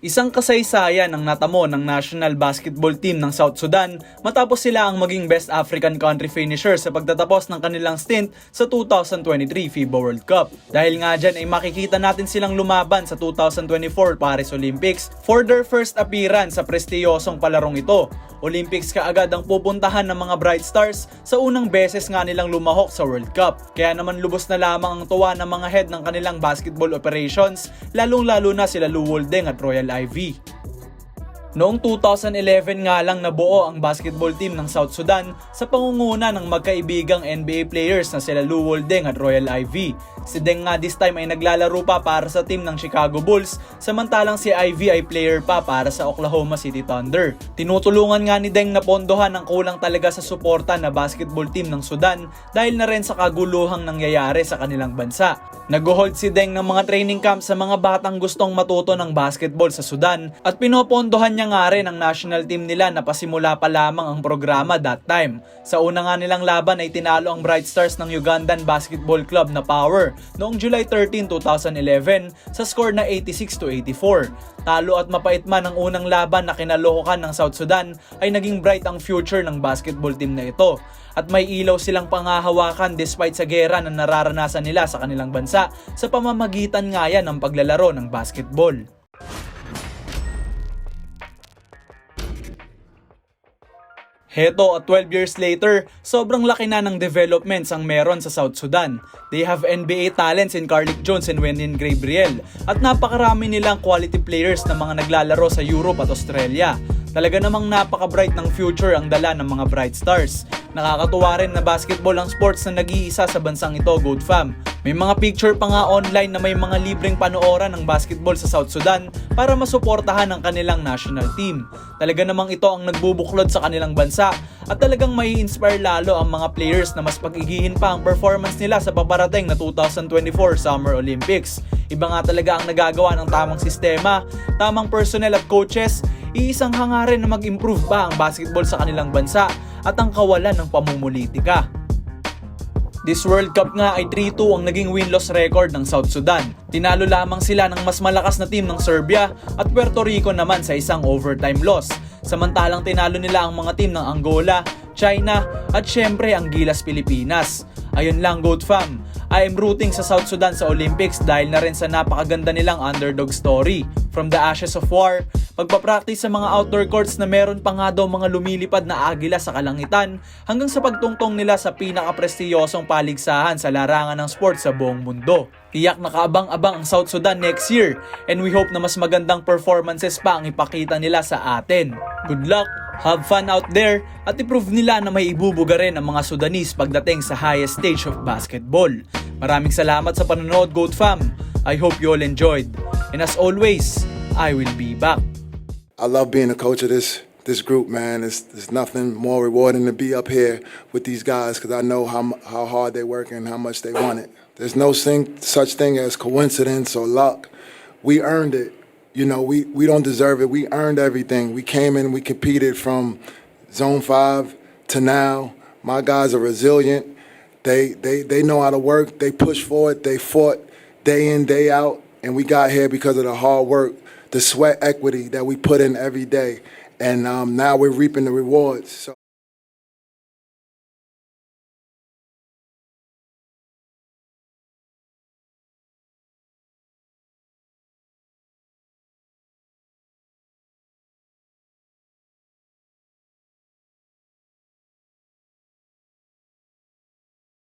Isang kasaysayan ang natamo ng national basketball team ng South Sudan matapos sila ang maging Best African Country Finisher sa pagtatapos ng kanilang stint sa 2023 FIBA World Cup. Dahil nga dyan ay makikita natin silang lumaban sa 2024 Paris Olympics for their first appearance sa prestiyosong palarong ito. Olympics kaagad ang pupuntahan ng mga Bright Stars sa unang beses nga nilang lumahok sa World Cup. Kaya naman lubos na lamang ang tuwa ng mga head ng kanilang basketball operations, lalong-lalo na sila Lou Woldeng at Royal Ivy. Noong 2011 nga lang nabuo ang basketball team ng South Sudan sa pangunguna ng magkaibigang NBA players na sila Lou Woldeng at Royal Ivy. Si Deng nga this time ay naglalaro pa para sa team ng Chicago Bulls, samantalang si Ivy ay player pa para sa Oklahoma City Thunder. Tinutulungan nga ni Deng na pondohan ang kulang talaga sa suporta na basketball team ng Sudan dahil na rin sa kaguluhang nangyayari sa kanilang bansa. Nag-hold si Deng ng mga training camp sa mga batang gustong matuto ng basketball sa Sudan at pinopondohan niya nga rin ang national team nila na pasimula pa lamang ang programa that time. Sa una nga nilang laban ay tinalo ang Bright Stars ng Ugandan Basketball Club na Power noong July 13, 2011 sa score na 86-84. Talo at mapait man ang unang laban na kinalokohan ng South Sudan ay naging bright ang future ng basketball team na ito. At may ilaw silang pangahawakan despite sa gera na nararanasan nila sa kanilang bansa sa pamamagitan nga yan ng paglalaro ng basketball. Heto at 12 years later, sobrang laki na ng developments ang meron sa South Sudan. They have NBA talents in Carlik Jones and Wenyen Gabriel at napakarami nilang quality players na mga naglalaro sa Europe at Australia. Talaga namang napaka-bright ng future ang dala ng mga Bright Stars. Nakakatuwa rin na basketball ang sports na nag-iisa sa bansang ito, Goat Fam. May mga picture pa nga online na may mga libreng panooran ng basketball sa South Sudan para masuportahan ang kanilang national team. Talaga namang ito ang nagbubuklod sa kanilang bansa at talagang may inspire lalo ang mga players na mas pag-igihin pa ang performance nila sa paparating na 2024 Summer Olympics. Iba nga talaga ang nagagawa ng tamang sistema, tamang personnel at coaches, iisang hangarin na mag-improve pa ang basketball sa kanilang bansa at ang kawalan ng pamumulitika. This World Cup nga ay 3-2 ang naging win-loss record ng South Sudan. Tinalo lamang sila ng mas malakas na team ng Serbia at Puerto Rico naman sa isang overtime loss. Samantalang tinalo nila ang mga team ng Angola, China at syempre ang Gilas Pilipinas. Ayun lang, Goat Fam. I am rooting sa South Sudan sa Olympics dahil na rin sa napakaganda nilang underdog story. From the ashes of war, pagpapractice sa mga outdoor courts na meron pa nga daw mga lumilipad na agila sa kalangitan, hanggang sa pagtungtong nila sa pinaka-prestiyosong paligsahan sa larangan ng sports sa buong mundo. Tiyak nakaabang-abang ang South Sudan next year and we hope na mas magandang performances pa ang ipakita nila sa atin. Good luck! Have fun out there at i-prove nila na may ibubuga rin ang mga Sudanese pagdating sa highest stage of basketball. Maraming salamat sa panonood, Goat Fam. I hope you all enjoyed. And as always, I will be back. I love being a coach of this group, man. There's nothing more rewarding to be up here with these guys because I know how hard they work and how much they want it. There's no such thing as coincidence or luck. We earned it. You know, we don't deserve it. We earned everything. We came in, we competed from Zone 5 to now. My guys are resilient. They know how to work. They push forward. They fought day in, day out. And we got here because of the hard work, the sweat equity that we put in every day. And now we're reaping the rewards. So